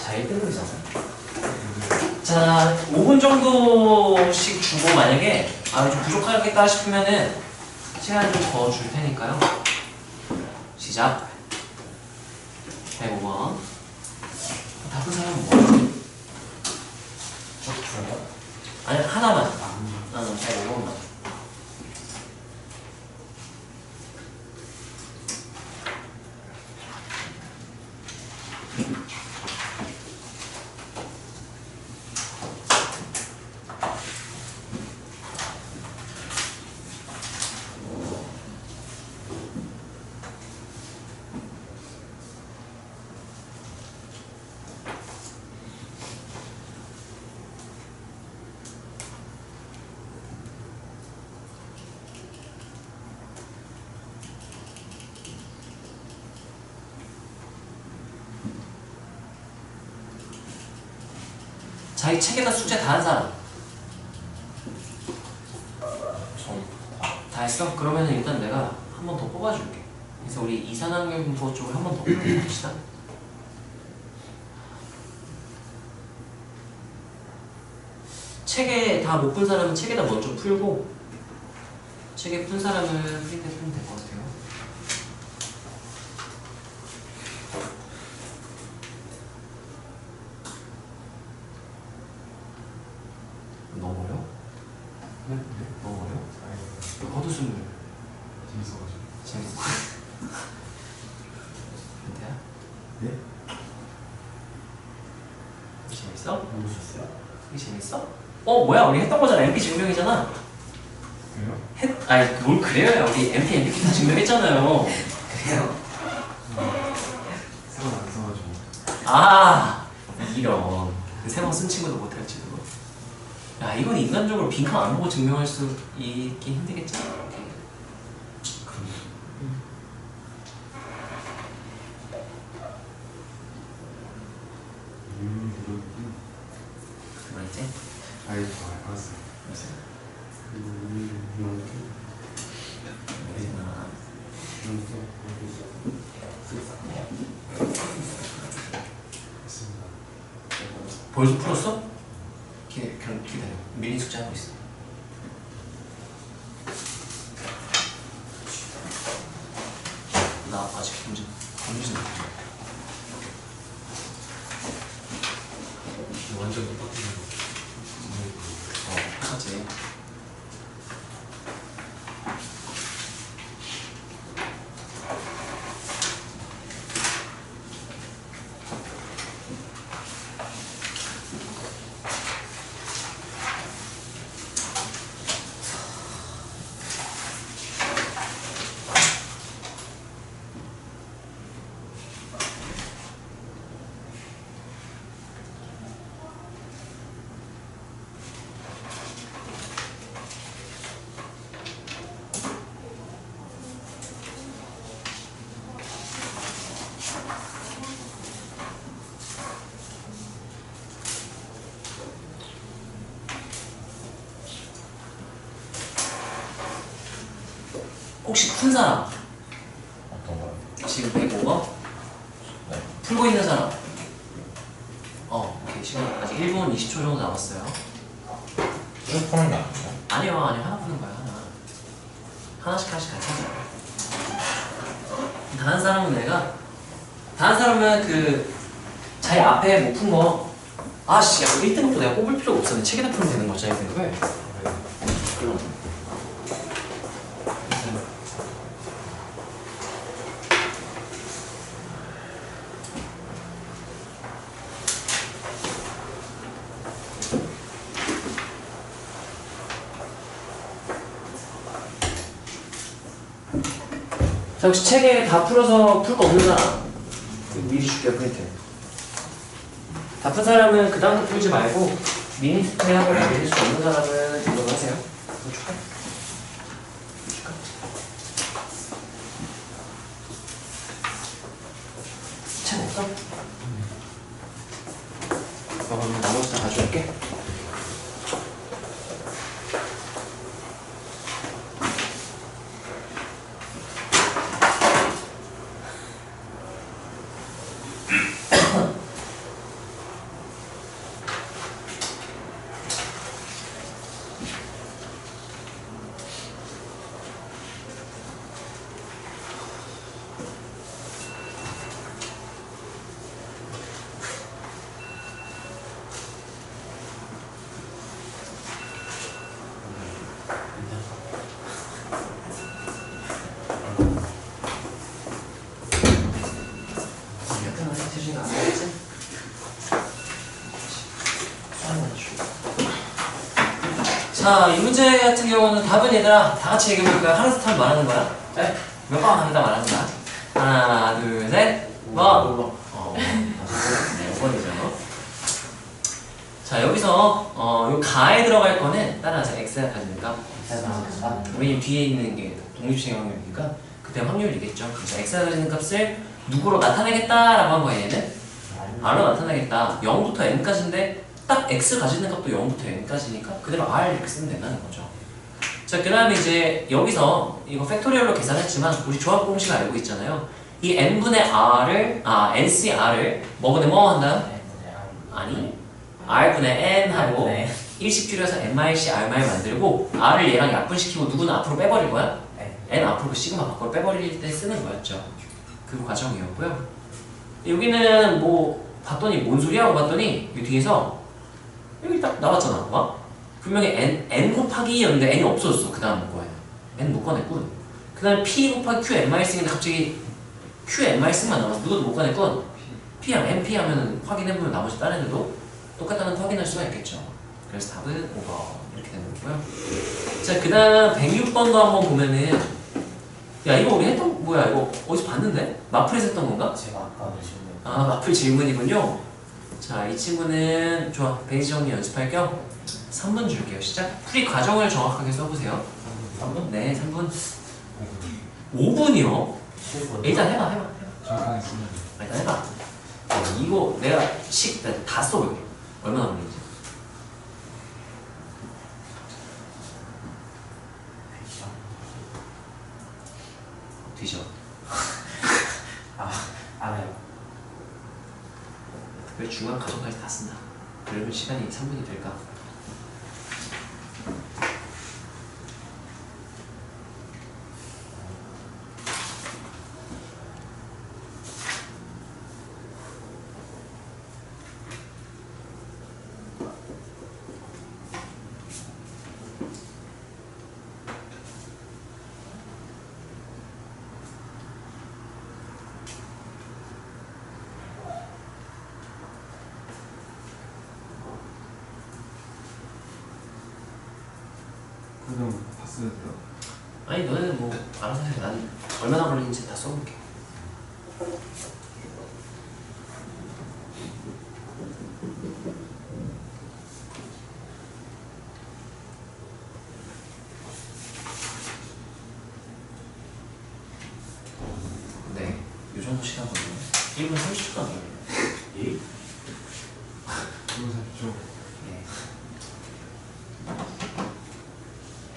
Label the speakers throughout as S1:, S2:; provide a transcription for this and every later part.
S1: 자, 1등급이잖아. 자, 5분 정도씩 주고 만약에 좀 부족하겠다 싶으면은 시간 좀 더 줄 테니까요. 시작. 105번. 다른 사람은 뭐야? 아니, 하나만. 105번만. 자기 책에다 숙제 다 한 사람. 다 했어? 그러면 일단 내가 한 번 더 뽑아줄게. 그래서 우리 이산화탄소 쪽을 한 번 더 뽑아봅시다. 책에 다 못 푼 사람은 책에다 먼저 풀고, 책에 푼 사람은 프린트 풀면 될 것 같아요. 너무 어려워? 네? 너무 어려워? 아니, 헛웃음을. 재밌어가지고. 재밌어? 근데야? 네? 재밌어? 모르셨어요? 이게 재밌어? 뭐야, 우리 했던 거잖아. MP 증명이잖아. 그래요? 아니, 뭘 그래요? 우리 MP, MPQ 다 증명했잖아요. 그래요? 세번 안 써가지고. 이런. 세 번 쓴 친구도 못할지, 그거. 야, 이건 인간적으로 빈칸 안 보고 증명할 수 있긴 힘들겠지? 그만이지? 알았어요. 벌써 풀었어? 기다려. 미리 숙제하고 있어. 나 아직 문제 완전 똑같은 거. 똑같지. 혹시 푼 사람?
S2: 어떤 거요?
S1: 지금 105번?
S2: 네.
S1: 풀고 있는 사람? 오케이. 시간 아직 1분 20초 정도 남았어요.
S2: 쭉 푸는 게 아니에요?
S1: 아니요. 하나 푸는 거야, 하나. 하나씩 같이 하자. 다른 사람은 다른 사람은 자기 앞에 못 푼 거, 야, 1등급도 내가 뽑을 필요가 없어. 책에다 풀면 되는 거잖아, 1등급을. 그럼. 자, 혹시 책에 다 풀어서 풀 거 없는 사람? 미리 줄게요, 프린트. 다 푼 사람은 그 다음부터 풀지 말고 미니 숙제하고 미니 숙제 없는 사람은 이거 하세요. 이거 줄까? 책 없어? 그럼 나머지 다 가져올게. 자, 이 문제 같은 경우는 답은 얘들아 다 같이 얘기해볼까요? 하나씩 답 말하는 거야. 네? 몇 번 한다 말하는 거야. 하나, 둘, 셋, 번. 네, 5번이죠. 자, 여기서 요 가에 들어갈 거는 따라서 x가 가지니까 우리 뒤에 있는 게 독립식 확률이니까 그때 확률이겠죠. 그래서 x가 가지는 값을 누구로 나타내겠다라고 한 거예요. 얘는 r로 나타내겠다. 0부터 n까지인데 딱 x 가지는 값도 0부터 n까지니까 그대로 r 이렇게 쓰면 된다는 거죠. 자, 그 다음에 이제 여기서 이거 팩토리얼로 계산했지만 우리 조합 공식 알고 있잖아요. 이 n분의 r을 nc r을 뭐분의 뭐 한다? 아니 r분의 n 하고 1씩 줄여서 n-c r 만들고 r을 얘랑 약분시키고 누구는 앞으로 빼버릴 거야? n 앞으로 그 시그마 밖으로 빼버릴 때 쓰는 거였죠. 그 과정이었고요. 여기는 뭐 봤더니 뭔 소리야 하고 봤더니 이 뒤에서 여기 딱 나왔잖아. 봐? 분명히 n 곱하기였는데 n이 없어졌어. 그 다음 거에 n 못 꺼냈군. 그 다음에 p 곱하기 q n-인데 갑자기 q n-만 남았어. 누구도 못 꺼냈군. p랑 np 하면 확인해보면 나머지 다른 애들도 똑같다는 확인할 수가 있겠죠. 그래서 답은 5번 이렇게 되는 거고요. 자, 그 다음 106번도 한번 보면은 야, 이거 우리 했던 뭐야? 이거 어디서 봤는데? 마플에서 했던 건가?
S3: 제가 아까 질문.
S1: 마플 질문이군요. 자, 이 친구는 좋아. 베이지 정리 연습할 겸 3분 줄게요. 시작. 풀이 과정을 정확하게 써보세요.
S3: 3분?
S1: 네, 3분. 5분이요?
S3: 7분.
S1: 일단 해봐.
S4: 정확하게 쓰면
S1: 일단 해봐. 이거 내가 다 써볼게. 얼마나 걸리지? 뒤져.
S3: 알아요.
S1: 왜 중간 과정까지 다 쓴다? 그러면 시간이 3분이 될까?
S4: 그럼 다 써야 돼요?
S1: 아니, 너네는 뭐 알아서 해. 난 얼마나 걸리는지 다 써볼게. 네, 요 정도 시간 걸리네. 1분 30초도 안 걸리네.
S3: 예?
S4: 그거 사십시오.
S1: 네.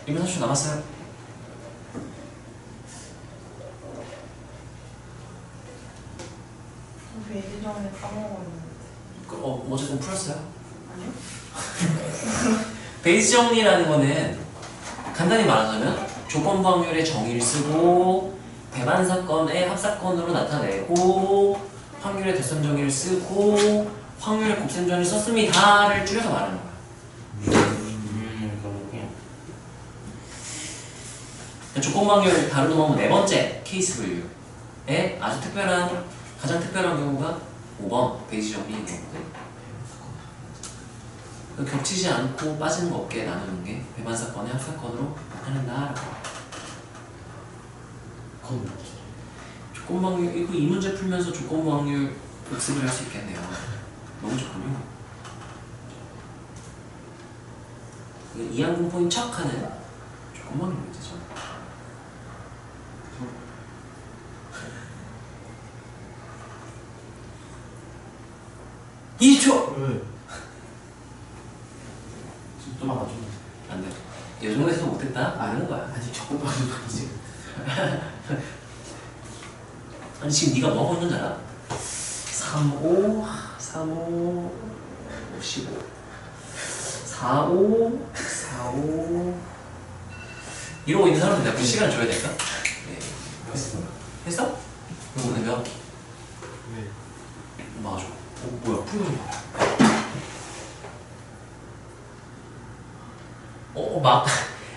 S1: 1분 30초 남았어요.
S5: 베이지 전에 까먹었는데.
S1: 어쨌든 풀었어요.
S5: 아니요?
S1: 베이스 정리라는 거는 간단히 말하자면 조건부 확률의 정의를 쓰고 배반 사건의 합사건으로 나타내고 확률의 덧셈 정의를 쓰고 확률의 곱셈 정의를 썼습니다를 줄여서 말하는 거야.
S3: 그렇군요.
S1: 조건부 확률 다루는 건 네 번째 케이스 분류에 아주 가장 특별한 경우가 5번 베이스 정리인 거거든. 겹치지 않고 빠지는 거 없게 나누는 게 배반 사건의 합사건으로 나타낸다. 조건부 확률 이 문제 풀면서 조건부 확률 복습을 할 수 있겠네요. 너무 좋군요. 이항 공포인 척하는 조건부 확률 문제죠. 20초!
S4: 왜?
S3: 좀만 더 좀.
S1: 안 돼. 이 정도에서 못했다? 아는 거야.
S3: 아직 조금 더 해주지.
S1: 아니 지금 네가 뭐 하고 있는 줄 알아? 3, 5, 3, 5, 15 4, 5, 4, 5 이러고 있는 사람들 내가 그 시간을 줘야 될까? 네.
S3: 했습니다.
S1: 했어? 그럼 오늘 몇?
S4: 네.
S1: 맞아. 뭐야 풀이 막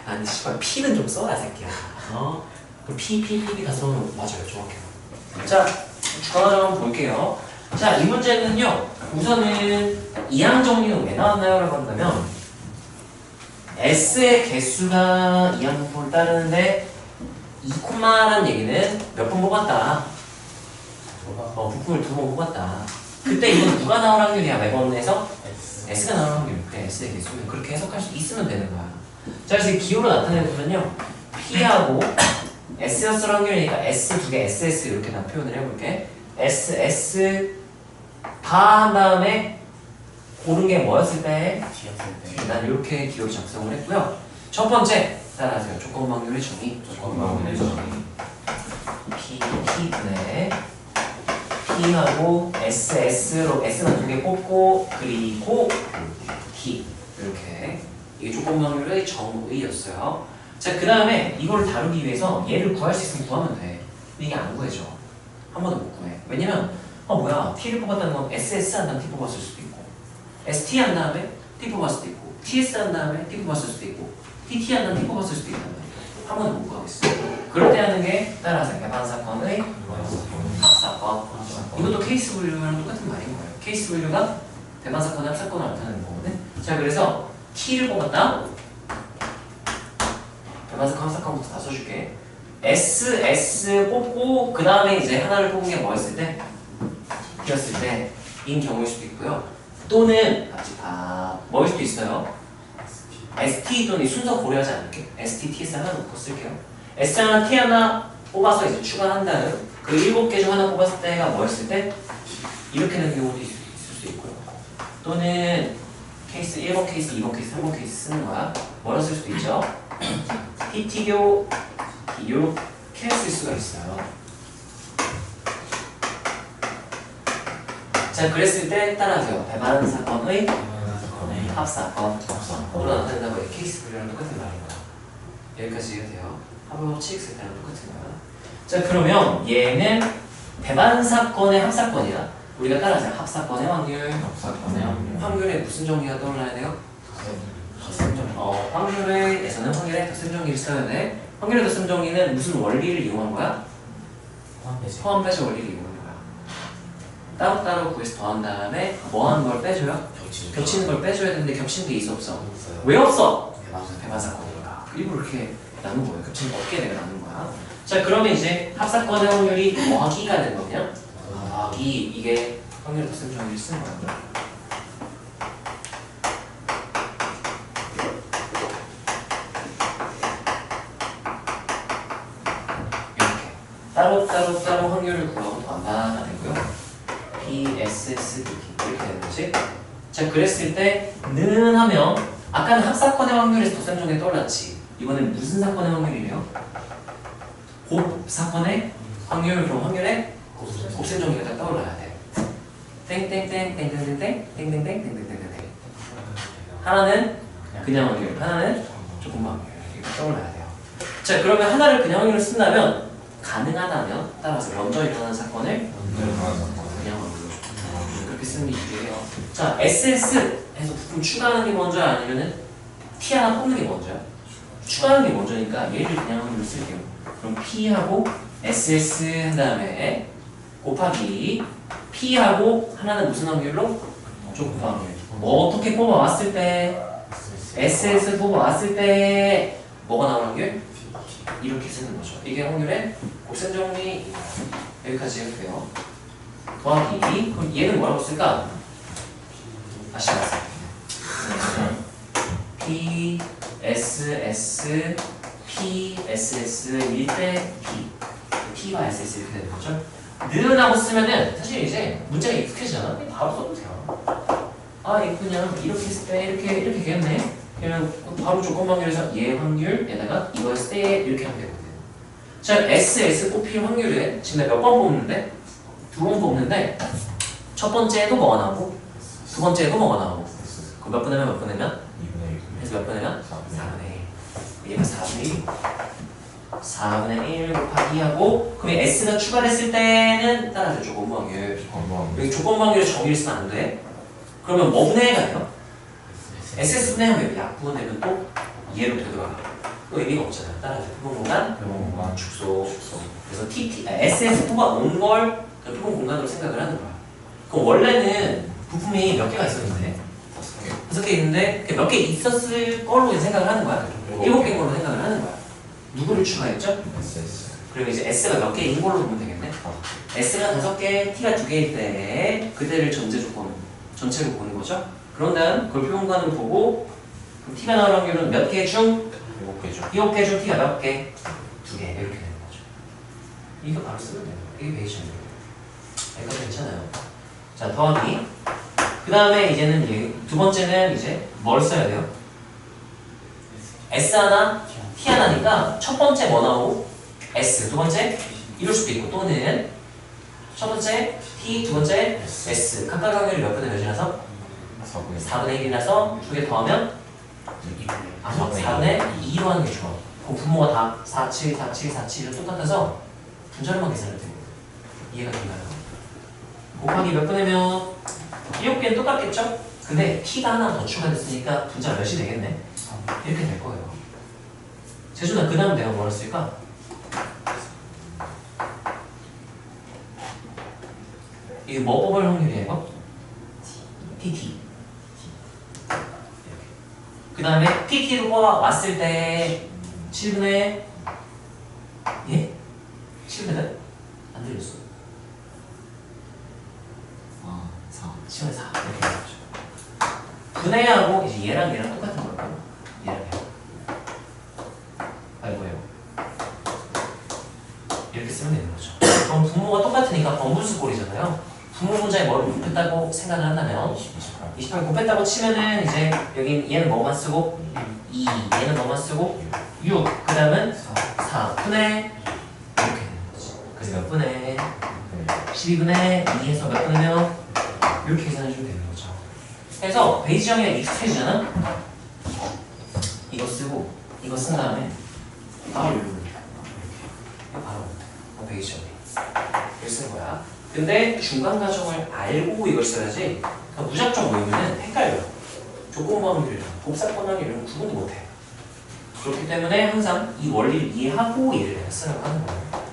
S1: 아니 씨발 P는 좀 써라 새끼야. 그럼 P 다 써면 맞아요. 정확해요. 자, 주가 과정 한번 볼게요. 자, 이 문제는요. 우선은 이항 정리는 왜 나왔나요? 라고 한다면 S의 개수가 이 항공법을 따르는데 2콤마라는 얘기는 몇 번 뽑았다. 부품을 2번 뽑았다. 그때 이건 누가 나올 확률이야? 매번에서 S가 나올 확률. 그래, S의 개수는 그렇게 해석할 수 있으면 되는 거야. 자, 그래서 기호로 나타내보면요, P하고 S였을 확률이니까 S 두 개, SS 이렇게 다 표현을 해볼게. SS 다 한 다음에 고른 게 뭐였을 때? 난 이렇게 기호 작성을 했고요. 첫 번째, 따라하세요. 조건 확률의 정의. P분의 P하고 SS로 S는 두 개 뽑고 그리고 T 이렇게 이게 조건 확률의 정의였어요. 자, 그 다음에 이걸 다루기 위해서 얘를 구할 수 있으면 구하면 돼. 근데 이게 안 구해져. 한 번도 못 구해. 왜냐면 뭐야, T를 뽑았다는 건 SS 한 다음 T 뽑았을 수도 있고 ST 한 다음에 T 뽑았을 수도 있고 TS 한 다음에 T 뽑았을 수도 있고 TT 한 다음에 T 뽑았을 수도 있단 말이야. 한 번도 못 구하겠어. 그럴 때 하는 게 따라서 개방 사건의 합사건. 이것도 케이스 분류랑 똑같은 말인 거예요. 케이스 분류가 대만 사건의 합사건을 나타내는 거거든. 자, 그래서 T를 뽑았다. 대만 사건 합사건부터 다 써줄게. SS 뽑고 그 다음에 이제 하나를 뽑은 게 뭐였을 때? T였을 때인 경우일 수도 있고요. 또는 뭐일 수도 있어요. ST 또는 순서 고려하지 않을게. ST, TS 하나 놓고 쓸게요. S 하나, T 하나 뽑아서 이제 추가한 다음 그 7개 중 하나 뽑았을 때가 뭐였을 때? 이렇게 되는 경우도 있을 수 있고요. 또는 케이스 1번 케이스, 2번 케이스, 3번 케이스 쓰는 거야. 뭐라 쓸 수도 있죠. TT교 이렇게 쓸 수가 있어요. 자, 그랬을 때 따라하세요. 대만 사건의 합사건. 뭐로 나타낸다고 해? 케이스 분류랑 똑같은 말인 거야. 여기까지 해야 돼요. 합법 치익스 때랑 똑같은 거야. 자, 그러면 얘는 대만 사건의 합사건이야. 우리가 따라하세요. 합사건의 확률. 확률에 무슨 정리가 떠올라야 돼요? 덧셈 정리. 확률에서는 확률의 덧셈 정리를 써야 돼. 확률의 덧셈 정리는 무슨 원리를 이용한 거야? 포함 배제 원리를 이용한 거야. 따로따로 구해서 더한 다음에 뭐 하는 걸 빼줘요? 겹치는 걸 빼줘야 되는데 겹치는 게 있어 없어? 왜 없어? 대만 사건이니까. 일부러 이렇게 나눈 거예요. 겹치는 거 없게 내가 나눈 거야. 자, 그러면 이제 합사건의 확률이 더하기가 되는 거냐? 더하기, 이게 확률의 덧셈 정리를 쓰는 거야. 따로 확률을 구하고 더한다가 되고요. PSS 이렇게 되는 거지. 자, 그랬을 때 는 하면 아까는 합사건의 확률에서 덧셈 정리 떠올랐지. 이번엔 무슨 사건의 확률이래요? 곱사건의 확률. 그럼 확률에 곱셈 정리가 딱 떠올라야 돼. 땡땡땡땡땡땡땡땡땡땡땡땡땡. 하나는 그냥 확률, 하나는 조금 확률. 이렇게 떠올라야 돼요. 자, 그러면 하나를 그냥 확률을 쓴다면 가능하다면 따라서 먼저 일어나는 사건을 그냥 확률로 그렇게 쓰는 게 유리해요. 자, SS 해서 부품 추가하는 게 먼저야? 아니면은 T 하나 뽑는 게 먼저야? 추가하는 게 먼저니까 얘를 그냥 확률로 쓸게요. 그럼 P하고 SS 한 다음에 곱하기 P하고 하나는 무슨 확률로? 조금 확률. 어떻게 뽑아왔을 때 SS 뽑아왔을 때 뭐가 나올 확률? 이렇게 쓰는 거죠. 이게 확률의 곱셈 정리. 여기까지 해도 돼요. 더하기. 그럼 얘는 뭐라고 쓸까? 다시 말씀. P, S, S, P, S, S, 1대 P. P와 S, S 이렇게 되는 거죠. 는 하고 쓰면은 사실 이제 문제가 익숙해지잖아. 바로 써도 돼요. 이거 그냥 이렇게 했을 때 이렇게 되겠네. 그냥 바로 조건 확률에서 얘 확률에다가 이거 했을 때 이렇게 하면 되거든. 자, SS 곱필 확률에 지금 내가 몇 번 뽑는데? 2번 뽑는데 첫 번째에도 뭐가 나오고 두 번째에도 뭐가 나오고 그럼 몇 분이면 몇 분이면? 2분의 1 해서 몇 분이면? 4분의 1 얘가 4분의 1 곱하기 하고 그럼 S가 추가됐을 때는 따라서 조건 확률 여기 조건 확률의 정의를 쓰면 안 돼. 그러면 뭐 분의 1가 돼요? SS 분의 1은 약분을 내면 또 얘로 되돌아가. 또 의미가 없잖아. 따라서 표본 공간, 축소. 그래서 SS 뽑아온 걸 표본 공간으로 생각을 하는 거야. 그럼 원래는 부품이 몇 개가 있었는데? 5개 있는데 몇 개 있었을 걸로 생각을 하는 거야. 7개인 걸로 생각을 하는 거야. 누구를 추가했죠?
S2: SS.
S1: 그리고 이제 S가 몇 개인 걸로 보면 되겠네. S가 5개, T가 2개일 때 그대를 전체로 보는 거죠. 그런 다음 그걸 표본관으로 보고 그럼 T가 나올 확률은 몇 개 중?
S2: 7개 중.
S1: 7개 중 T가 몇 개? 2개 이렇게 되는 거죠. 이거 바로 쓰면 돼요. 이게 베이션이에요. 여기까지 괜찮아요. 자, 더하기. 그 다음에 이제는 두 번째는 이제 뭘 써야 돼요? S 하나, T 하나니까 첫 번째 뭐 나오고 S, 두 번째 이럴 수도 있고 또는 첫 번째 T, 두 번째 S 각각 확률이 몇 분의 몇이라서? 4분의 1이라서 두 개 더하면 4분의 2로 하는 게 좋아. 그럼 분모가 다 4, 7, 4, 7, 4, 7은 똑같아서 분자료만 계산을 됩니다. 이해가 된가요? 곱하기 몇 분의 몇? 7개는 똑같겠죠? 근데 T가 하나 더 추가됐으니까 분자가 몇이 되겠네? 이렇게 될 거예요. 재준아, 그 다음 내가 뭐라 쓸까? 이게 뭐 뽑을 확률이에요? PT. 그 다음에 PT로 뽑아왔을 때 7분의 예? 7분의 안 들렸어. 7분의 4 이렇게 되죠. 분해하고 이제 얘랑 똑같은 걸까요? 얘랑 알고요. 이렇게 쓰면 되는 거죠. 그럼 분모가 똑같으니까 번분수 꼴이잖아요. 분모 분자에 뭘 곱했다고 생각을 한다면 28 곱했다고 치면은 이제 여기 얘는 뭐만 쓰고 2, 얘는 뭐만 쓰고 6, 그 다음은 4 분의 이렇게 되는 거지. 그래서 몇 분의 12분의 2에서 몇 분의 몇 이렇게 계산해주면 되는 거죠. 그래서 베이지 정의가 익숙해지잖아? 이거 쓰고 이거 쓴 다음에 바로 이렇게 바로 베이지 정의 이걸 쓴 거야. 근데 중간 과정을 알고 이걸 써야지 그러니까 무작정 모이면 헷갈려요. 조건부 확률이랑 복사권 확률이랑 구분을 못해. 그렇기 때문에 항상 이 원리를 이해하고 얘를 내가 쓰라고 하는 거예요.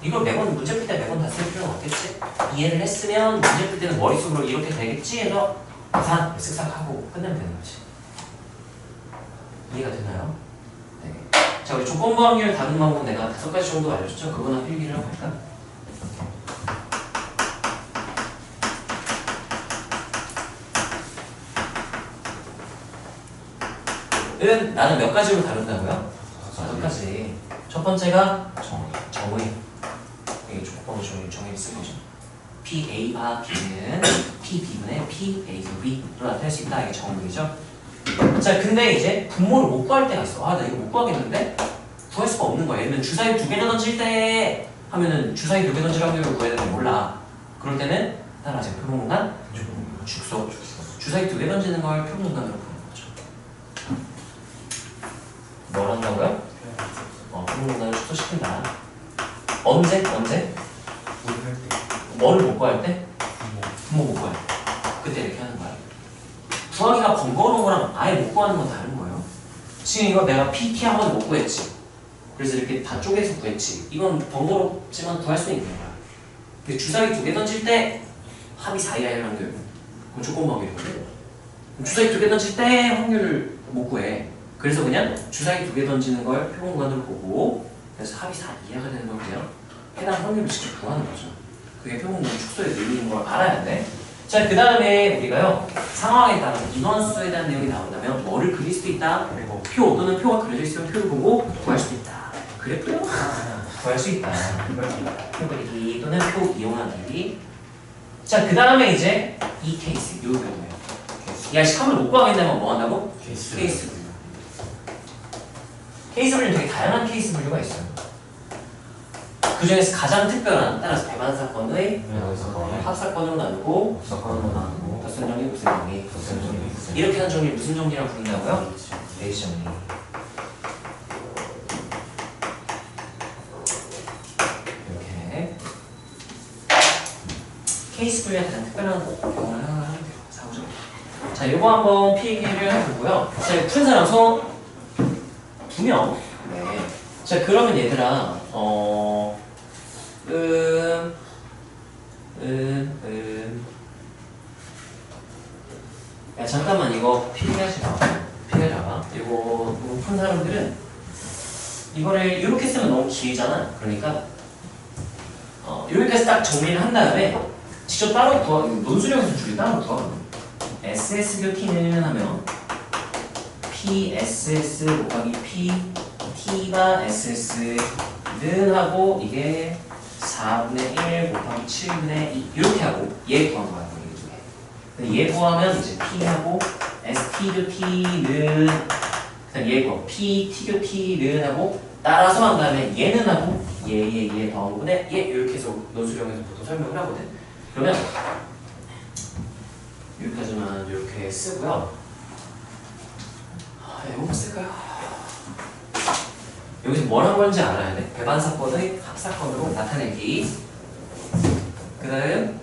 S1: 이걸 매번 문제 풀 때 매번 다 쓸 필요는 없겠지? 이해를 했으면 문제 풀 때는 머릿속으로 이렇게 되겠지 해서 계산 쓱싹 하고 끝내면 되는 거지. 이해가 되나요? 네. 자, 우리 조건부 확률 다른 방법 내가 5가지 정도 알려줬죠? 그거나 필기를 하고 갈까? 은 나는 몇 가지로 다룬다고요? 5가지. 첫 번째가 정의. 이게 조건부 정의를 쓴 거죠. PA와 B는 PB분의 PA 도 B로 나타낼 수 있다. 이게 정의죠. 자, 근데 이제 분모를 못 구할 때가 있어. 아, 나 이거 못 구하겠는데? 구할 수가 없는 거야. 예를 들면 주사위 2개 던질 때 하면은 주사위 2개 던질 확률을 구해야 되는 걸 몰라. 그럴 때는 따라하세요. 표본공간 축소. 주사위 2개 던지는 걸 표본공간으로 푸는 거죠. 뭘 한다고요? 표본공간을 축소시킨다. 언제? 뭐를 못 구할 때? 분모 못 구할 때. 그때 이렇게 하는 거야. 구하기가 번거로운 거랑 아예 못 구하는 건 다른 거예요. 지금 이거 내가 PT 한 번도 못 구했지. 그래서 이렇게 다 쪼개서 구했지. 이건 번거롭지만 구할 수 있는 거야. 근데 주사위 2개 던질 때 합이 4이라 확률. 그럼 조건부 확률이거든. 주사위 2개 던질 때 확률을 못 구해. 그래서 그냥 주사위 2개 던지는 걸 표본관으로 보고 그래서 합이 4 이하가 되는 걸 그냥 해당 확률을 직접 구하는 거죠. 그게 표본관 축소에 늘리는 걸 알아야 돼. 자, 그 다음에 우리가요 상황에 따라 인원수에 대한 내용이 나온다면 뭐를 그릴 수도 있다. 그리고 표 또는 표가 그려져 있으면 표를 보고 구할 수도 있다. 그랬고요. 구할 수 있다. 표 그리기 또는 표 이용하기. 자, 그 다음에 이제 이 케이스, 요 경우에요. 야, 시험을 못 구하겠다면 뭐 한다고? 케이스 분류. 케이스 분류는 되게 다양한 케이스 분류가 있어요. 그 중에서 가장 특별한, 따라서 배반 사건의 합사건으로 나누고 덧선 정리, 무슨 정리. 이렇게 하는 정리 무슨 정리라고 부른다고요? 베이지 정리. 이렇게 케이스 분류의 가장 특별한 경우를 하나 하면 돼요. 사고적. 자, 이거 한번 필기를 해보고요. 자, 푼 사람 손 2명. 네. 자, 그러면 얘들아, 야 잠깐만 이거 피해하지 마. 피해하지 마. 이거 높은 사람들은 이거를 이렇게 쓰면 너무 길잖아. 그러니까 여기까지 딱 정리를 한 다음에 직접 따로 구하. 논술형에서 줄이 따로 구하. SS교T는 하면 PSS 곱하기 P T가 SS는 하고 이게 4분의 1 곱하기 7분의 2 이렇게 하고 얘 구한 거야. 얘 구하면 이제 P하고 ST교T는 그다음 얘 구하고 P T교T는 하고 따라서 한 다음에 얘는 하고 얘 더한 부분에 얘 이렇게 해서 논술형에서 보통 설명을 하거든. 그러면 여기까지만 이렇게 쓰고요. 이거만 쓸까요? 여기서 뭘 한 건지 알아야 돼. 배반 사건의 합사건으로 나타내기. 그다음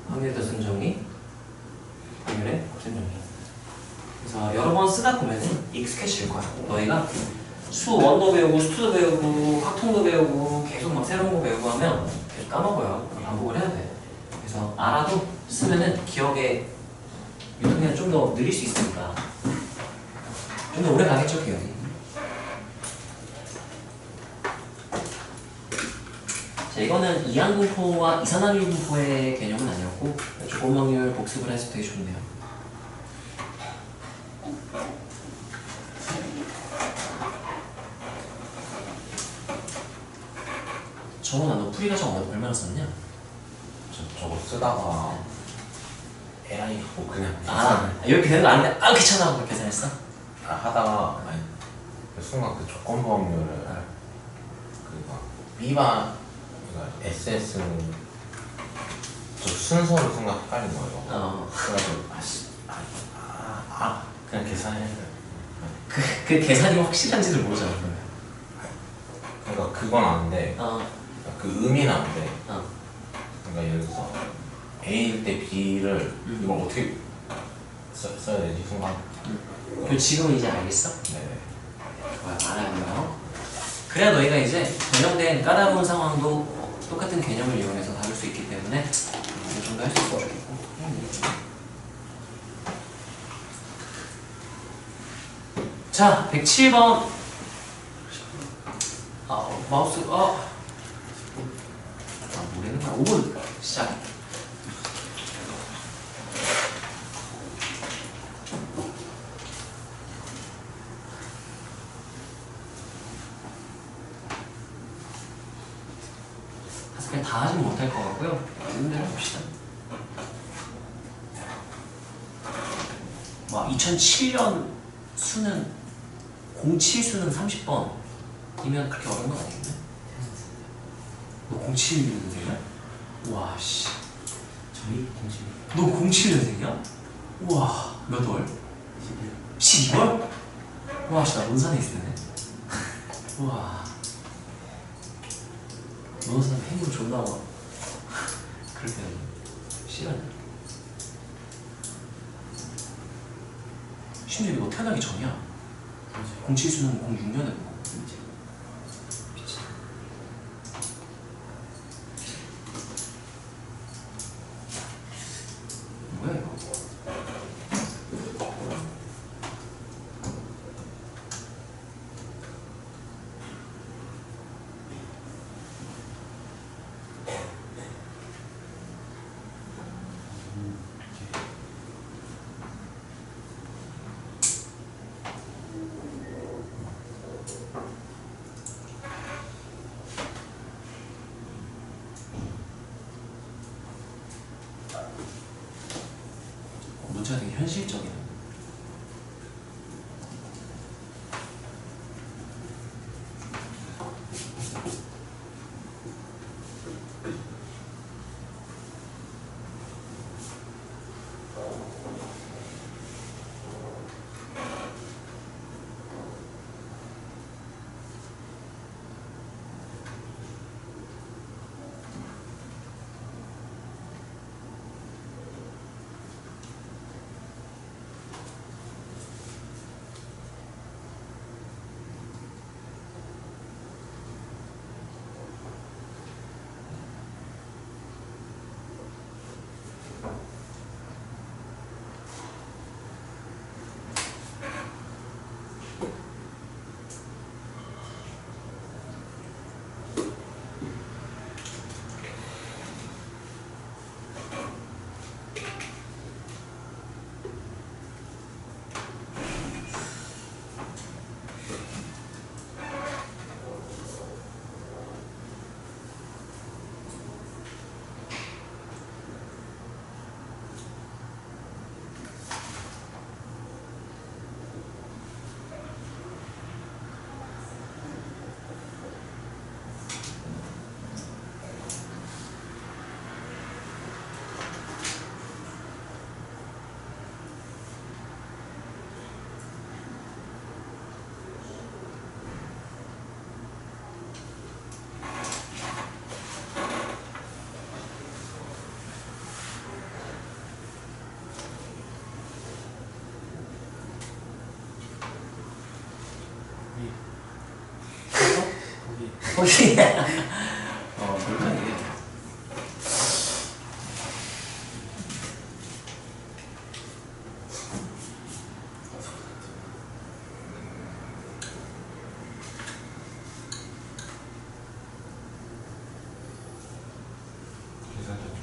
S1: 확률 더슨 정리, 확률의 곱셈 정리. 그래서 여러 번 쓰다 보면은 익숙해질 거야. 너희가 수 1도 배우고 수도 배우고 확통도 배우고 계속 막 새로운 거 배우고 하면 계속 까먹어요. 반복을 해야 돼. 그래서 알아도 쓰면은 기억에 유통기한 좀 더 느릴 수 있으니까 좀 더 오래 가겠죠, 기억이. 자, 이거는 이항분포와 이산화율분포의 개념은 아니었고 조건방률 복습을 해서 되게 좋네요. 정원아, 너 풀이가 정 얼마나 썼냐?
S2: 저거 쓰다가 AI 뭐 그냥
S1: 이렇게 되는 거 아닌데 귀찮아 하고 계산했어?
S2: 하다가 아니 그 순간 그 조건부합률을 그막 B반 그러니까 SS는 저 순서를 순간 헷갈린 거예요. 그래가지고 그냥 계산했어요.
S1: 그 계산이 확실한지를 모르잖아.
S2: 그러니까 그건 아는데 그 의미는 아는데 그러니까 예를 들어서 A일 때 B를 이걸 어떻게 써야 되지 순간.
S1: 그럼 지금은 이제 알겠어?
S2: 네.
S1: 좋아요, 알아요. 그래야 너희가 이제 변형된 까다로운 상황도 똑같은 개념을 이용해서 다룰 수 있기 때문에 어느 정도 할 수 있을 것 같고. 자, 107번. 마우스, 뭐라는 거야? 5분 시작. 그냥 다 하진 못할 것 같고요. 있는 대로 봅시다. 2007년 수능 07수능 30번이면 그렇게 어려운 건 아니겠네. 너 07년생이야? 와 씨.
S3: 저희 07.
S1: 너 07년생이야? 우와 몇 월? 12월? 와 씨, 나 논산에 있을 때네. 우와. 논산 행운 존나 막 그렇게 싫어하냐? 심지어 너 태어나기 전이야. 07수는 06년에 보고. 미친. 뭐야 이거? 문제가 되게 현실적이네. 혹시 뭘까 이게?
S4: 계산 좀.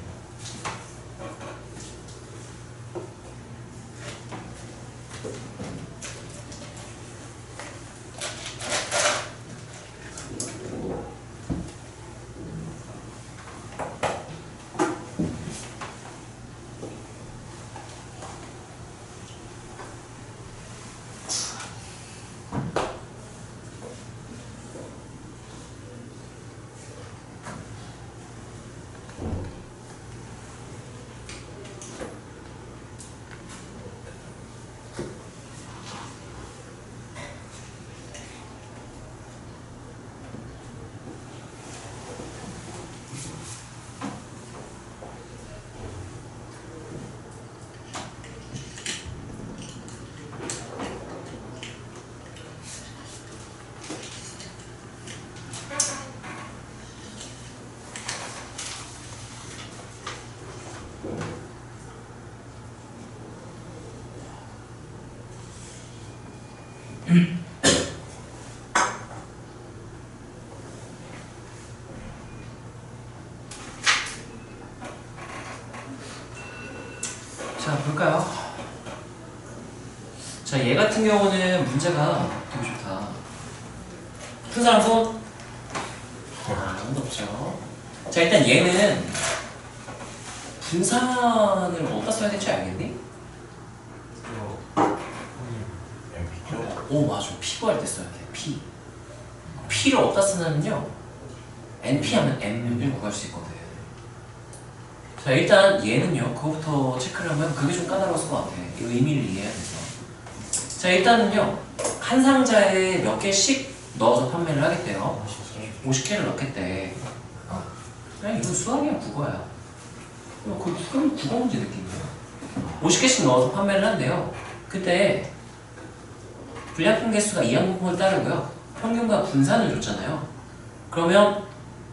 S1: 자, 볼까요? 자, 얘 같은 경우는 문제가 되게 좋다. 큰 사람 손? 아무도 없죠. 자, 일단 얘는 분산을 어디다 써야 될지 알겠니?
S2: MP죠?
S1: 오, 맞아. P 구할 때 써야 돼. P. P를 어디다 쓰냐면요. NP 하면 M을 구할 수 있거든. 자, 일단 얘는요. 그거부터 체크를 하면 그게 좀 까다로웠을 것 같아. 이 의미를 이해해야 돼서. 자, 일단은요. 한 상자에 몇 개씩 넣어서 판매를 하겠대요. 50개를 넣겠대. 그냥 이건 수학이야, 국어야. 거의 국어 문제 느낌이야. 50개씩 넣어서 판매를 한대요. 그때 분량품 개수가 이항분포를 따르고요. 평균과 분산을 줬잖아요. 그러면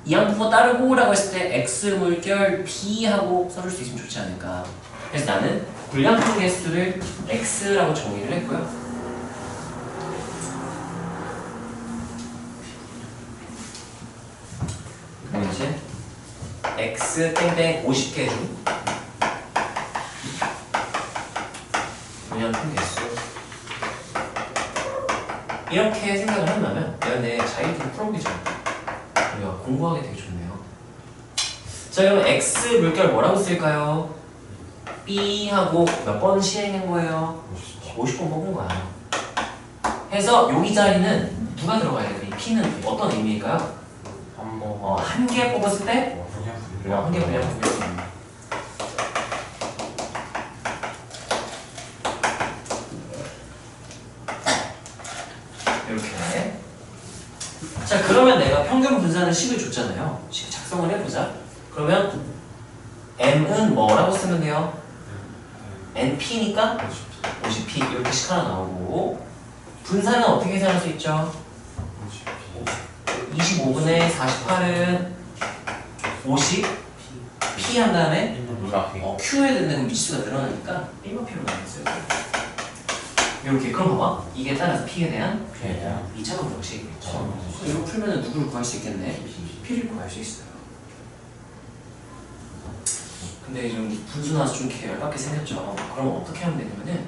S1: 이항분포 따르고 라고 했을 때 X 물결 B 하고 써줄 수 있으면 좋지 않을까. 그래서 나는 분량품 개수를 X라고 정의를 했고요. 그럼 이제 X 땡땡 50개 중 분량품 개수 이렇게 생각을 한다면 내가 내 자유투를 풀어보기 전에 우리가 공부하기 되게 좋네요. 자, 그러면 X 물결 뭐라고 쓸까요? B하고 몇 번 시행한 거예요? 50번 뽑은 거야. 해서 여기 자리는 누가 들어가야 돼? 이 P는 어떤 의미일까요? 한 개 뽑았을 때? 한 개 분량 분량. 이렇게. 자, 그러면 내가 평균 분산을 식을 줬잖아요. 식 작성을 해보자. 그러면 M은 뭐라고 쓰면 돼요? NP니까 50P 이렇게 식 하나 나오고 분산은 어떻게 계산할 수 있죠? 25분의 48은 50 P 한 다음에 Q에 된다는 미치수가 늘어나니까 1번 P로 나왔어요. 이렇게. 그럼 봐봐. 이게 따라서 P에 대한 2차원 방식이겠죠. 이거 풀면 누구를 구할 수 있겠네? P를 구할 수 있어요. 근데 좀 분수 나와서 좀 이렇게 열받게 생겼죠. 그럼 어떻게 하면 되냐면은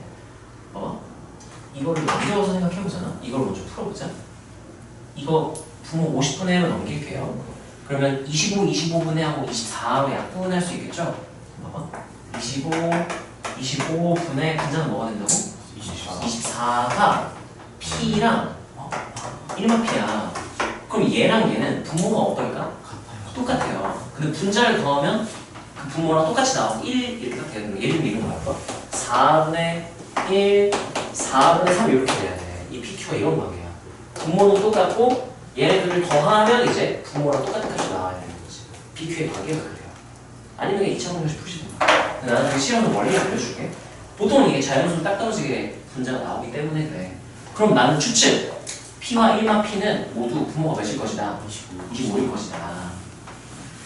S1: 이거를 넘겨서 생각해보잖아. 이걸 먼저 풀어보자. 이거 분모 50분의 1로 넘길게요. 그러면 25, 25분의 하고 24로 약분할 수 있겠죠? 봐봐. 25분의 분자는 뭐가 된다고? 24가 P랑 1만 P야. 그럼 얘랑 얘는 분모가 어떨까? 똑같아요. 근데 분자를 더하면 그 분모랑 똑같이 나와서 1 이렇게 돼요. 예를 들면 이런 거 할까? 4분의 1, 4분의 3 이렇게 돼야 돼. 이 PQ가 이런 관계야. 분모는 똑같고 얘네들을 더하면 이제 분모랑 똑같은 값이 나와야 되는 거지. PQ의 관계가 그래요. 아니면 2차 방정식 푸시든가. 나는 시험을 원리를 알려줄게. 보통 이게 자연수로 딱 떨어지게 분자가 나오기 때문에 그래. 그럼 나는 추측 P와 1마 P는 모두 분모가 몇일 것이다? 25일 것이다.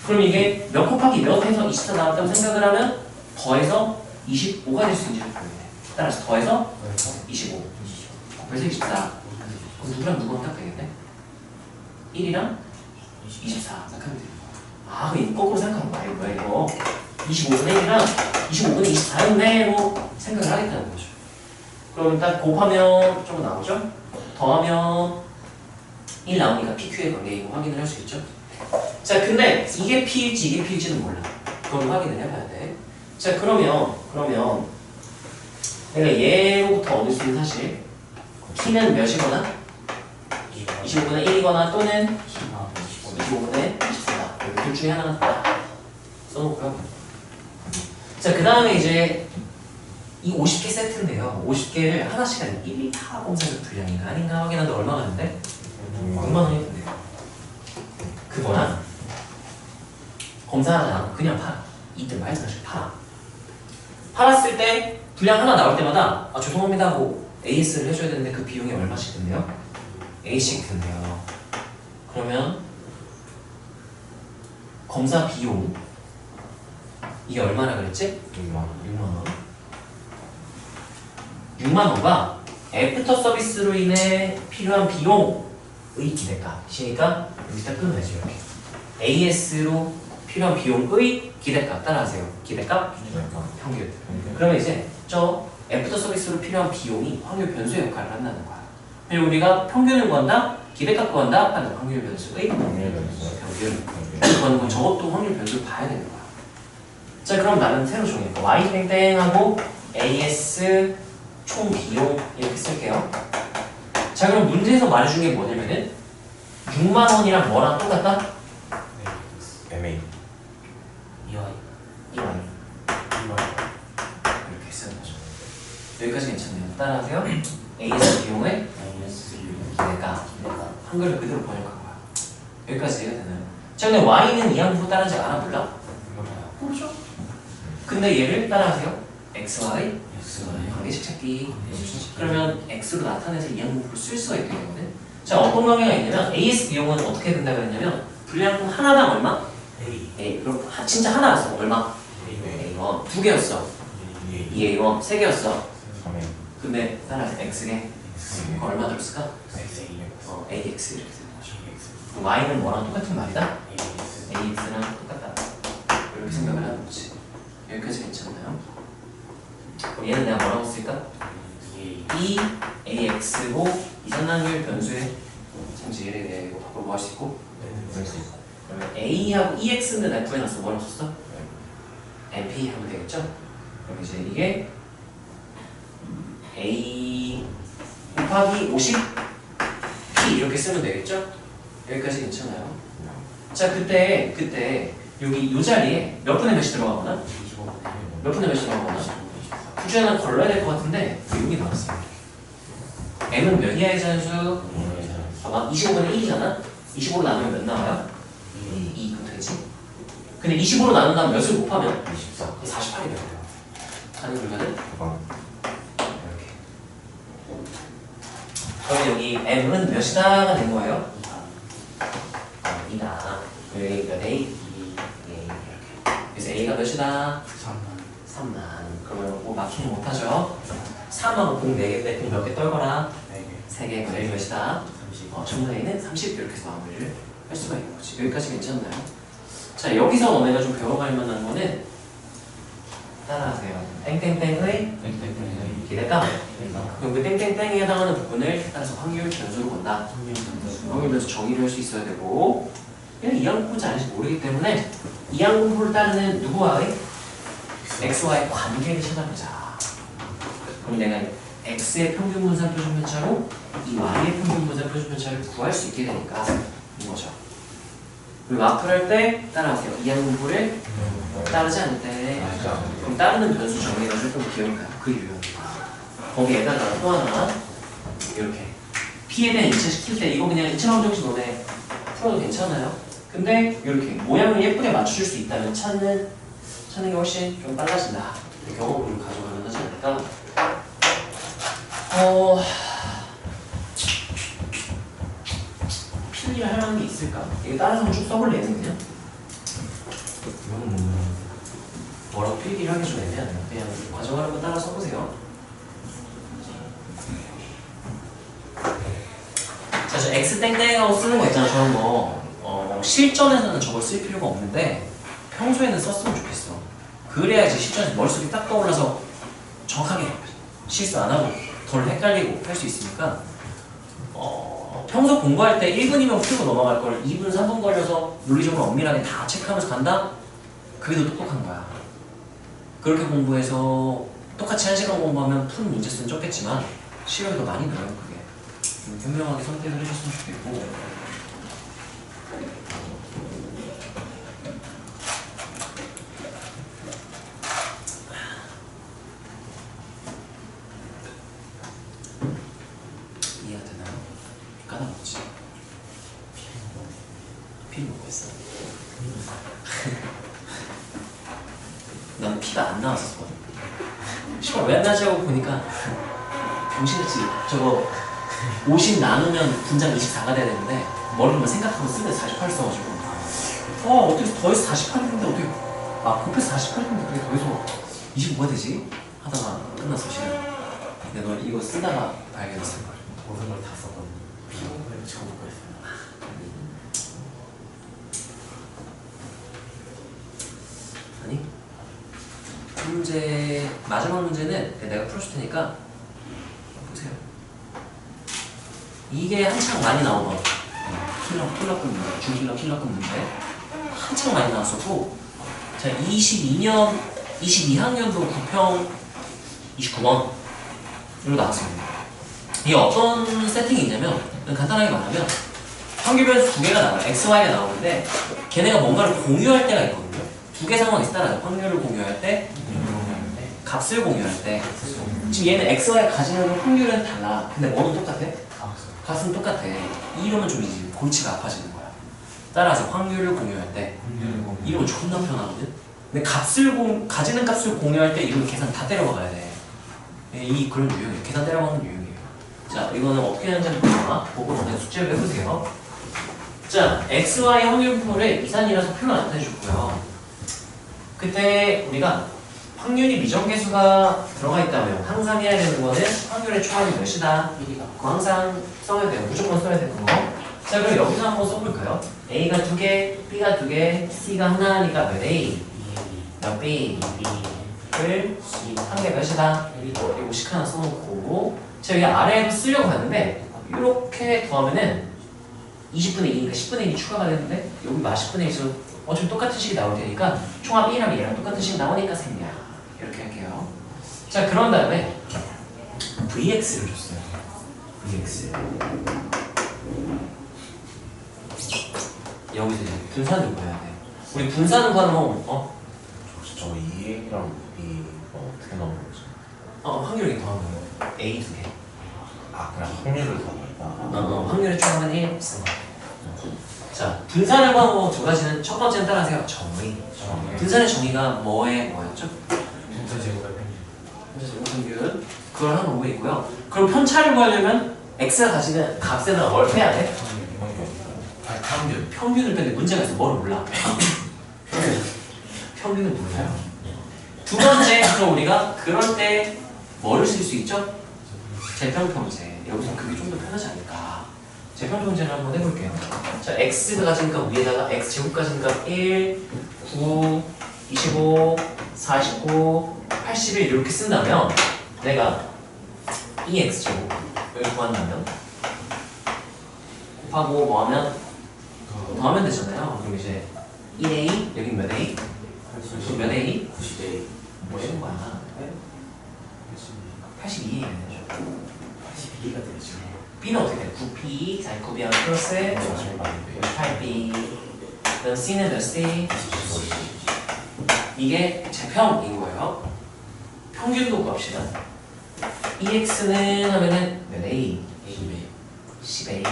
S1: 그럼 이게 몇 곱하기 몇 해서 24 나왔다고 생각을 하면 더해서 25가 될 수 있는지 보여야 돼. 따라서 더해서 25 곱해서 24. 그럼 누구랑 누구랑 딱 되겠네? 1이랑 24 딱 하면 돼. 아, 그럼 거꾸로 생각하는 거야. 이거 뭐야 이거? 25분의 1이랑 25분의 24였네 로 생각을 하겠다는 거죠. 그럼 딱 곱하면 좀 나오죠? 더하면 1 나오니까 PQ의 관계이고 확인을 할 수 있죠? 자, 근데 이게 P일지 이게 P일지는 몰라. 그건 확인을 해봐야 돼. 자, 그러면 내가 얘로부터 얻을 수 있는 사실 P는 몇이거나 25분의 1이거나 또는 25분의 24다. 둘 중에 하나가 다 써놓고요. 자, 그 다음에 이제 이 50개 세트인데요. 50개를 하나씩 한 1, 2타 검사적 분량인가 아닌가 확인하는데 얼마 가는데? 6만 원이 된대요. 그거나 검사하지 않고 그냥 팔아. 이때 말도 사실 팔아. 팔았을 때 분량 하나 나올 때마다 아, 죄송합니다 하고 AS를 해줘야 되는데 그 비용이 얼마씩 든대요? A씩 든대요. 그러면 검사 비용 이게 얼마나 그랬지? 6만 원. 6만 원과 애프터 서비스로 인해 필요한 비용의 기대값이니까 여기다 끊어야지 이렇게. AS로 필요한 비용의 기대값 따라하세요. 기대값, 평균. 그러면 이제 저 애프터 서비스로 필요한 비용이 확률 변수의 역할을 한다는 거야. 그리고 우리가 평균을 구한다, 기대값 구한다 하는 확률 변수의 평균. 그건 저것도 확률 변수를 봐야 되는 거야. 자, 그럼 나는 새로 정해볼게. Y 땡땡하고 AS 총 비용 이렇게 쓸게요. 자, 그럼 문제에서 말해준 게 뭐냐면은 6만 원이랑 뭐랑 똑같다?
S2: MA.
S1: EY 이렇게 쓰는 거죠. 여기까지 괜찮네요. 따라하세요. AS 비용의 기대값. 한글을 그대로 번역한 거야. 여기까지 이해가 되나요? 자, 근데 Y는 이항부터 따라하지 않아 몰라? 모르죠. 근데 얘를 따라하세요. XY 관계식 찾기. 그러면 X로 나타내서 이항분포를 쓸 수가 있게 되거든. 자, 어떤 관계가 있냐면 AS 비용은 어떻게 된다고 했냐면 분량 하나당 얼마? A. 그럼 진짜 하나였어. 얼마? A1. 두 개였어. 2A1. 세 개였어. 근데 따라서 X개. 얼마 들었을까? AX 이렇게 되는 거죠. 그럼 Y는 뭐랑 똑같은 말이다? AX랑 똑같다. 이렇게 생각을 하는 거지. 여기까지 괜찮나요? 그럼 얘는 내가 뭐라고 쓸까? E AX고 이산항률 변수의 성질에 대해 이거 바꾸고 할 수 있고. 그러면 A하고 EX는 내가 구해놨어. 뭐라고 썼어? MP 하면 되겠죠? 그럼 이제 이게 A 곱하기 50 P 이렇게 쓰면 되겠죠? 여기까지 괜찮아요? 자, 그때 여기 이 자리에 몇 분의 몇이 들어가거나 몇 분의 몇이 들어가거나 둘 중에 하나 걸러야 될 것 같은데 여기 나왔어요. M은 몇 이하의 자연수? 봐봐, 25분의 1이잖아? 25로 나누면 몇 나와요? 2 그럼 되지? 근데 25로 나눈다면 몇을 곱하면? 48이 되거든요. 가는 결과는? 이렇게. 그럼 여기 M은 몇이다가 된 거예요? 2다. 여기 몇 A? 2. 이렇게. 그래서 A가 몇이다? 3만. 그러면 뭐 맞추는 못하죠? 3하고 공 4개인데 공 몇 개 떨거라? 3개. 그럼 여기 몇이다? 30. 전문 A는 30 이렇게 해서 마무리를 할 수가 있는 거지. 여기까지 괜찮나요? 자, 여기서 너네가 좀 배워갈 만한 거는 따라하세요. 땡땡땡의 기대값. 그럼 그 땡땡땡에 해당하는 부분을 따라서 확률 변수로 본다. 확률 변수 정의를 할 수 있어야 되고, 얘는 이항분포 잘할지 모르기 때문에 이항분포를 따르는 누구와의 x와의 관계를 찾아보자. 그럼 내가 x의 평균 분산 표준 편차로 이 y의 평균 분산 표준 편차를 구할 수 있게 되니까 이거죠. 그리고 마크를 할 때 따라하세요. 이항분포를 따르지 않을 때 그럼 따르는 변수 정의를 좀 기억해요. 그 유형. 거기에다가 또 하나 이렇게 P에 대한 2차 시킬 때 이거 그냥 2차 방정식 너네 풀어도 괜찮아요. 근데 이렇게 모양을 예쁘게 맞춰줄 수 있다면 찾는 게 훨씬 좀 빨라진다. 경험을 가져가면 하지 않을까? 있을까? 이거 따라서 쭉 써볼래요, 그냥? 뭐라고 필기를 하기 전에는 그냥 과정을 한번 따라 써보세요. 자, 저 x 땡땡하고 쓰는 거 있잖아. 저는 실전에서는 저걸 쓸 필요가 없는데 평소에는 썼으면 좋겠어. 그래야지 실전에서 머릿속에 딱 떠올라서 정확하게 실수 안 하고 덜 헷갈리고 할 수 있으니까 평소 공부할 때 1분이면 풀고 넘어갈 걸 2분, 3분 걸려서 논리적으로 엄밀하게 다 체크하면서 간다? 그게 더 똑똑한 거야. 그렇게 공부해서 똑같이 1시간 공부하면 푼 문제 수는 적겠지만 시력이 더 많이 늘어요. 그게 현명하게 선택을 해줬으면 좋겠고. 이해가 되나요? 까다롭지? 피를 먹고 있어. 나는 피가 안 나왔었거든. 시발 왜 안 나지 하고 보니까 병신같이 저거 50 나누면 분장 24가 돼야 되는데 머리로만 생각하고 쓰는데 48 써가지고 어떻게 더해서 48인데 어떻게 곱해서 48인데 어떻게 더해서 25가 되지? 하다가 끝났어 시간. 근데 너 이거 쓰다가 발견했을 거야.
S3: 모든 걸 다 썼거든요. 피부를 처음 보고 있어요.
S1: 아니? 문제 마지막 문제는 내가 풀어줄 테니까 보세요. 이게 한창 많이 나오던 킬러급 문제, 중킬러급 문제 한창 많이 나왔었고, 자 22학년도 9평 29번으로 나왔습니다. 이게 어떤 세팅이 있냐면 간단하게 말하면 평균 변수 두 개가 나와요. x, y가 나오는데 걔네가 뭔가를 공유할 때가 있거든요. 두 개 상황이 있다라죠. 확률을 공유할 때, 값을 공유할 때. 지금 얘는 x, y가 가지는 확률은 달라. 근데 뭐는 똑같아? 값은 똑같아. 이러면 좀 이제 골치가 아파지는 거야. 따라서 확률을 공유할 때 이러면 존나 편하거든. 근데 가지는 값을 공유할 때 이러면 계산 다 때려박아야 돼. 이 그런 유형이에요. 계산 때려박는 유형이에요. 자, 이거는 어떻게 하는지 보고 그냥 숙제를 해보세요. 자, x, y 확률표를 이산이라서 표현 안 해줬고요. 그때 우리가 확률이 미정계수가 들어가 있다면 항상 해야 되는 거는 확률의 초합이 몇이다? 1이다. 그거 항상 써야 돼요. 무조건 써야 되는 거. 자, 그럼 여기서 한번 써볼까요? A가 2개, B가 2개, C가 하나니까 몇 A? 몇 B? 를 한 개 몇이다? 1이고 이거 식 하나 써놓고 자, 여기 아래에도 쓰려고 하는데 이렇게 더하면은 20분의 2니까 10분의 2 추가가 되는데 여기 마 10분의 2에서 어차피 똑같은 식이 나올 테니까 총합 1하면 얘랑 똑같은 식이 나오니까 생략 이렇게 할게요. 자, 그런 다음에 VX를 줬어요. VX 여기서 이제 분산을 구해야 돼. 우리 분산을 구하면
S2: 혹시 저 2A랑 B 어떻게 나오는 거죠?
S1: 확률이 더하는 거예요. A 2개.
S2: 그냥 확률을 더하겠다.
S1: 확률의 총합은 1. 자, 분산을 구하고 두 가지는 첫 번째는 따라하세요. 정의. 분산의 정의가 뭐였죠?
S3: 분산 제곱의
S1: 평균. 그걸 하는 오고 있고요. 그럼 편차를 구하려면 x가 가지는 값에다가 뭘 빼야 돼?
S2: 평균.
S1: 평균을 빼는데 문제가 있어. 뭐를 몰라? 평균을 몰라요. 두 번째, 그럼 우리가 그럴 때 뭐를 쓸 수 있죠? 재평평제. 여기서 그게 좀 더 편하지 않을까? 재평평제를 한번 해볼게요. 자, x가 가진 값 위에다가 x 제곱 가진 값 1, 9, 25, 49, 81 이렇게 쓴다면 내가 이 x 제곱 여기 구한다면 곱하고 뭐하면 더하면 되잖아요. 그럼 이제 1a 여기 몇 a? 몇 a?
S3: 90A
S1: 뭐 쉬는 거야? 82a 되죠.
S3: 82가 되죠.
S1: b는 어떻게 돼? 9p 자 9b 하면 플러스 8b 그럼 c는 몇 c? 이게 재평인 거예요. 평균도 구합시다. EX는 하면은 몇 A? 10A.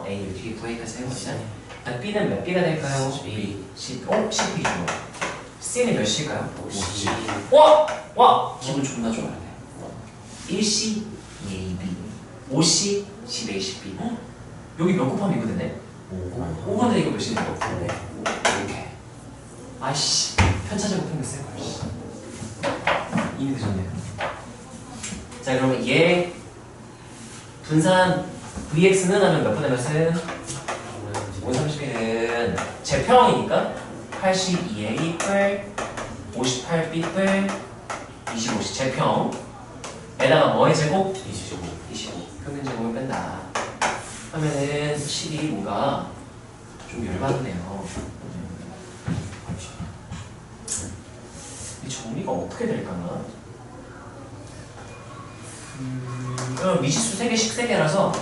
S1: A 뒤에 9A까지 해봅시다. B는 몇 B가 될까요? 10. 10B죠. C는 몇 C일까요?
S2: 50.
S1: 와! 기분 존나 좋아야 돼. 1C, 2AB. 5C, 10A, 10B. 여기 몇 곱하면 이거 되네? 5번에 이거 몇이냐? 이렇게. 아이씨, 편차제곱 평균 쓸 거야. 씨. 이미 늦었네요. 자, 그러면 얘 분산 VX는 하면 몇 분의 몇은? 5, 31은 제평이니까 82A 뿔 58B 뿔 25씩 제평에다가 뭐의 제곱? 25 평균 제곱을 뺀다 하면은 12 뭔가 좀 열받네요. 이 정리가 어떻게 될까나? 그럼 미지수 3개씩 3개라서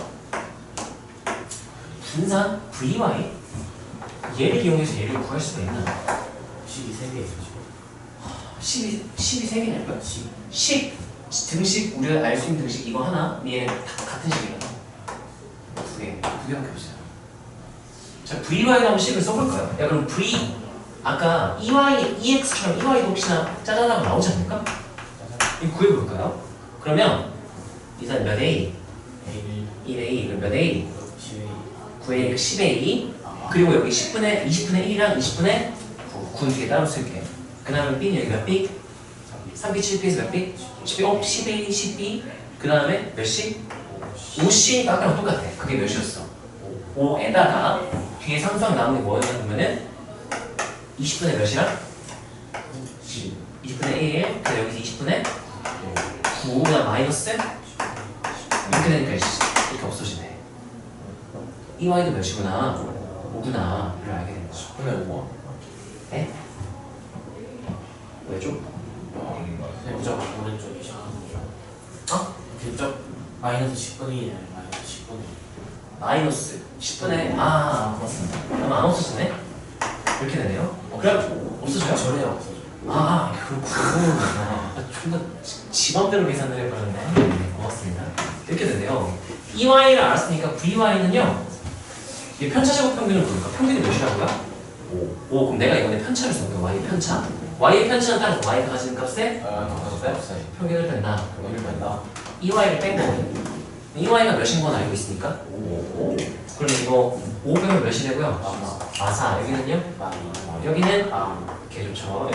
S1: 분산 VY 얘를 이용해서 얘를 구할 수가 있나? 12 3개냐고요? 10 등식 우리가 알 수 있는 등식 이거 하나 얘는 다 같은 식이야. 두 개밖에 없어요. 자 VY가 한번 식을 써볼까요? 야 그럼 V 아까 EY, EX처럼 EY도 혹시나 짜잔하고 나오지 않을까? 이거 구해볼까요? 그러면 일단 몇 A? 1A 그럼 몇 A? 9A, 10A 그리고 여기 10분의 20분의 1이랑 20분의 9 두 개 따로 쓸게. 그 다음에 B는 여기 몇 B? 3B, 7B에서 몇 B? 10B, 10A, 10B 그 다음에 몇 시? 5C니까 아까랑 똑같아. 그게 몇이었어? 5에다가 뒤에 상수항 나오는 게 뭐였냐 그러면은 20분의 몇이랑? 20분의 1 그다음 여기서 20분의 9 그다음 마이너스 이렇게 되니까 이렇게 없어지네. 이 Y도 몇이구나? 5구나. 이걸 알게 된 거죠.
S2: 10분의 5가
S1: 에? 왜죠?
S3: 무조건 오른쪽이 10분이죠.
S1: 어?
S3: 그쪽 마이너스 10분이 아니라 마이너스 10분이.
S1: 마이너스 10분의 고맙습니다. 그럼 안 없어지네? 이렇게 되네요. 그럼 없어져요?
S3: 저래야 없어져.
S1: 그렇구나. 존나 지맘대로 계산을 해버렸네. 네, 고맙습니다. 이렇게 되네요. EY를 알았으니까 VY는요. 이 편차제곱 평균을 보니까 평균이 몇이라고요? 5. 그럼 내가 이번에 편차를 써볼게요. Y 편차. Y의 편차는 따라서 Y가 가지는 값에 평균을 뺀다. EY를 뺀 거거든요. EY가 몇인 건 알고 있으니까 5. 그럼 이거 5 빼면 몇이 되고요? 4. 여기는요? 여기는 개 좋죠.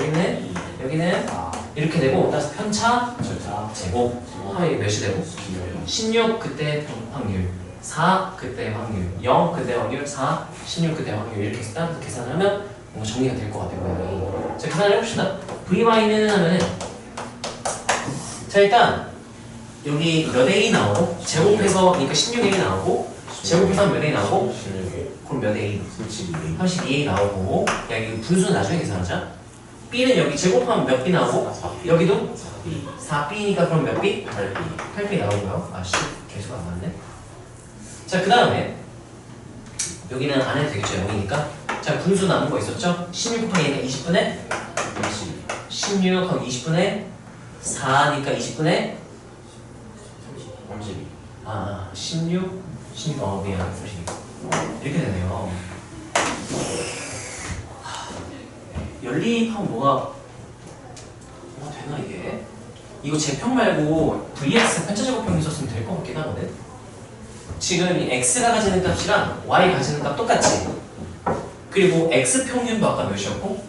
S1: 여기는 이렇게 되고 따라서 편차 제곱 하면 이게 몇이 되고 16 그때 확률 4 그때 확률 0 그때 확률 4 16 그때 확률 이렇게 해서 따라서 계산을 하면 뭔가 정리가 될 것 같아요. 자 계산을 해봅시다. VY는 하면은 자 일단 여기 몇 A 나오고 제곱해서 그러니까 16A 나오고 제곱해서 몇 A 나오고
S2: 16에
S1: 그럼 몇 A?
S2: 32
S1: 32A 나오고 야 이거 분수는 나중에 계산하자. B는 여기 제곱하면 몇 B 나오고 여기도 4B니까 그럼 몇 B? 8B 나오고요. 아씨 개수가 안 맞네. 자 그 다음에 여기는 안 해도 되겠죠. 0이니까 자 분수 남은 거 있었죠? 16 곱하기 20분의 16하고 20분의 4니까 20분의
S2: 32
S1: 16 미안 32 이렇게 되네요. 연립하면 뭐가 되나 이게? 이거 제평 말고 VX 편차제곱 평균 썼으면 될 것 같긴 하거든. 지금 이 X가 가지는 값이랑 Y 가지는 값 똑같지? 그리고 X 평균도 아까 몇이었고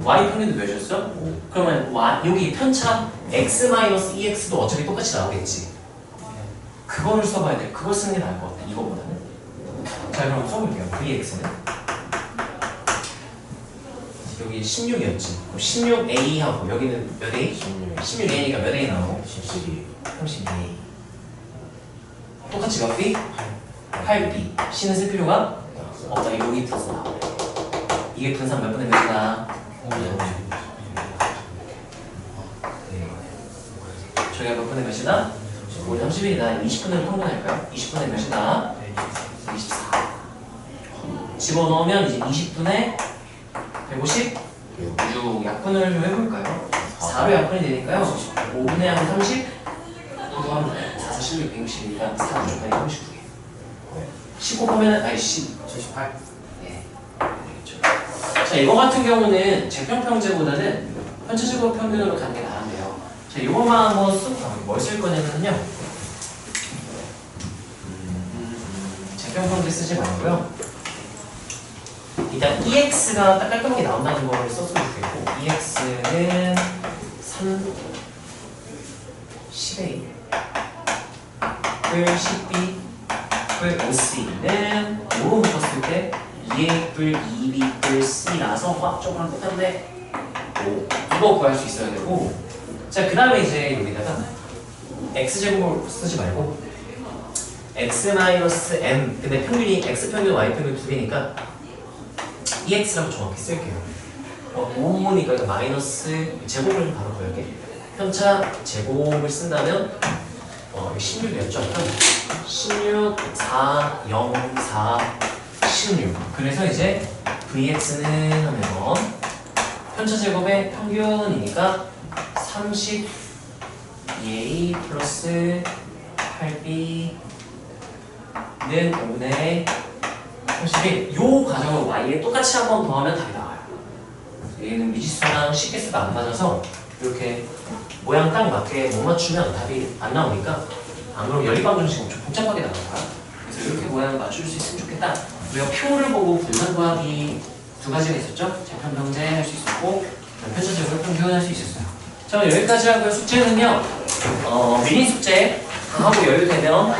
S1: Y 평균도 몇이었어? 그러면 여기 편차 X-EX도 어차피 똑같이 나오겠지. 그거를 써봐야 돼. 그걸 쓰는 게 나을 것 같아. 이거보다는. 자 그럼 써볼게요. VX는 여기 16이었지. 16A하고 여기는 몇 A? 16A니까 몇 A 나오고? 32A. 똑같이 몇 B? 8B. C는 쓸 필요가 없다. 여기 플러스 나와. 이게 분산 몇 분의 몇이다? 저희가 몇 분의 몇이다? 5, 30일이다. 20분을 평균할까요? 20분의 몇이다? 24. 집어넣으면 이제 20분의 156 약분을 좀 해볼까요? 4로 약분이 되니까요. 5분의 한 30? 이거 하면 4, 16, 160이니까 4 곱하기 39개. 10 곱하면 78. 네. 알겠죠. 자, 이거 같은 경우는 제평평제보다는 편차제곱 평균으로 가는 게 나은데요. 자, 이거만 한번 쓰고 가볼게요. 뭘 쓸 거냐면요. 제평평제 쓰지 말고요. 일단 EX가 딱 깔끔하게 나온다는 걸 썼으면 좋겠고 EX는 3 10A 뿔 10B 뿔 OC는 5로 묶었을 때 2A 뿔 2B 뿔 C라서 화학적으로는 똑같은데 5 이거 구할 수 있어야 되고 자 그 다음에 이제 여기다가 X제곱을 쓰지 말고 X-M 근데 평균이 X평균, Y평균 두 개니까 EX라고 정확히 쓸게요 5니까 마이너스 제곱을 좀 바로 보여게 편차 제곱을 쓴다면 16이었죠? 16, 4, 0, 4, 16 그래서 이제 VX는 하면 편차 제곱의 평균이니까 32A 플러스 8B 는 5분의 31 요 가정을 Y에 똑같이 한 번 더 하면 답이 나와요 얘는 미지수랑 식계수가 안 맞아서 이렇게 모양 딱 맞게 못 맞추면 답이 안 나오니까 안 그러면 연립방정식 엄청 복잡하게 나와요 그래서 이렇게 모양을 맞출 수 있으면 좋겠다 우리가 표를 보고 분산 구하기 두 가지가 있었죠? 재편병제 할 수 있었고 편차제곱을 평균할 수 있었어요 자 여기까지 하고요 숙제는요 미니 숙제 다 하고 여유 되면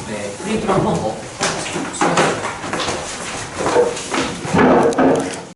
S1: 네 프린트로 한 번 더